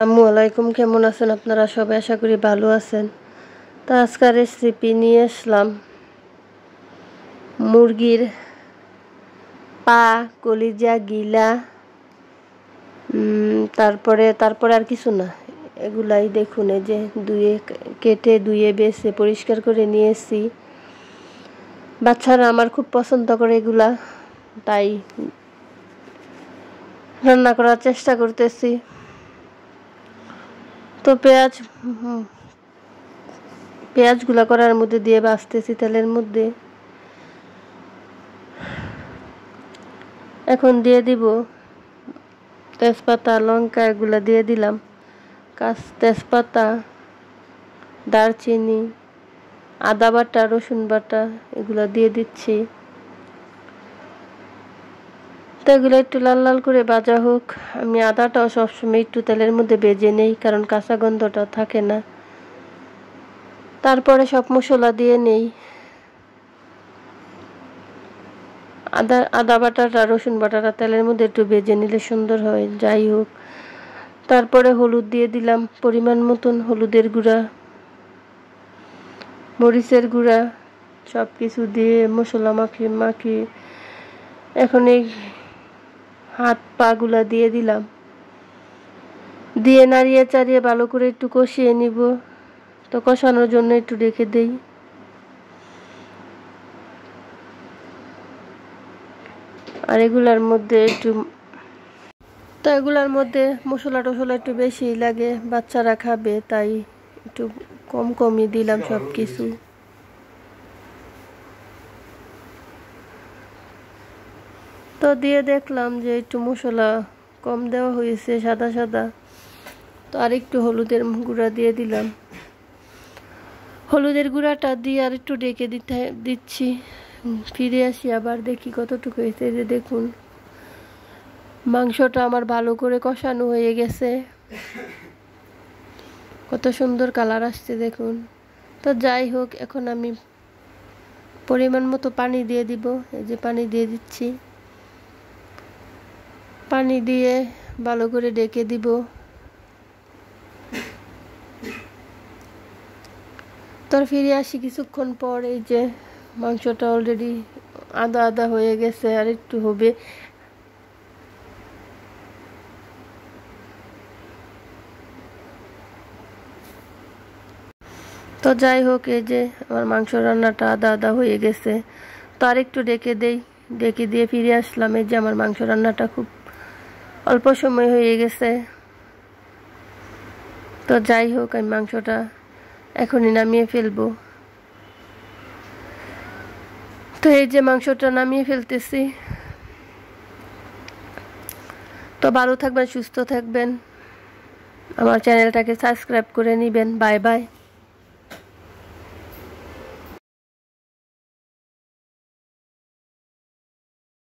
আসসালামু আলাইকুম, কেমন আছেন আপনারা সবাই? আশা করি ভালো আছেন। তো আজকের রেসিপি নিয়ে আসলাম মুরগির পা, কলিজা, গিলা, তারপরে আর কিছু না, এগুলাই দেখুন। এই যে কেটে ধুয়ে বেছে পরিষ্কার করে নিয়েছি। বাচ্চারা আমার খুব পছন্দ করে এগুলা, তাই রান্না করার চেষ্টা করতেছি। তো পেঁয়াজগুলা করার মধ্যে দিয়ে ভাজতেছি তেলের মধ্যে। এখন দিয়ে দিব তেজপাতা, লঙ্কা, এগুলা দিয়ে দিলাম। তেজপাতা, দারচিনি, আদা বাটা, রসুন বাটা এগুলা দিয়ে দিচ্ছি। তো এগুলো একটু লাল লাল করে ভাজা হোক। আমি আদাটাও সবসময় একটু তেলের মধ্যে ভেজে নেই, কারণ কাঁচা গন্ধটা থাকে না। তারপরে সব মশলা দিয়ে নেই। আদা বাটাটা, রসুন বাটাটা তেলের মধ্যে একটু ভেজে নিলে সুন্দর হয়। যাই হোক, তারপরে হলুদ দিয়ে দিলাম পরিমাণ মতন, হলুদের গুঁড়া, মরিচের গুঁড়া, সব কিছু দিয়ে মশলা মাখিয়ে এখন এই হাত পাগুলা দিয়ে দিলাম। দিয়ে নাড়িয়ে চাড়িয়ে ভালো করে একটু কষিয়ে নিব। তো কষানোর জন্য একটু রেখে দেই। আর এগুলার মধ্যে মশলা টশলা একটু বেশি লাগে, বাচ্চারা খাবে, তাই একটু কমই দিলাম সব কিছু। তো দিয়ে দেখলাম যে একটু মশলা কম দেওয়া হয়েছে, সাদা। তো আর একটু হলুদের গুঁড়া দিয়ে দিলাম। হলুদের গুঁড়াটা দিয়ে আর একটু ডেকে দিচ্ছি। ফিরে আসি, আবার দেখি কতটুকু হয়েছে। যে দেখুন, মাংসটা আমার ভালো করে কষানো হয়ে গেছে, কত সুন্দর কালার আসছে দেখুন। তো যাই হোক, এখন আমি পরিমাণ মতো পানি দিয়ে দিব। এই যে পানি দিয়ে দিচ্ছি। পানি দিয়ে ভালো করে ডেকে দিব। তো ফিরে আসি কিছুক্ষণ পর। এই যে মাংসটা অলরেডি আদা হয়ে গেছে, আর একটু হবে। তো যাই হোক, এই যে আমার মাংস রান্নাটা আদা হয়ে গেছে। তো আর একটু ডেকে দিয়ে ফিরে আসলাম। এই যে আমার মাংস রান্নাটা খুব অল্প সময় হয়ে গেছে। তো যাই হোক, আমি মাংসটা এখনই নামিয়ে ফেলবো। তো এই যে মাংসটা নামিয়ে ফেলতেছি। তো ভালো থাকবেন, সুস্থ থাকবেন, আমার চ্যানেলটাকে সাবস্ক্রাইব করে নেবেন। Bye bye.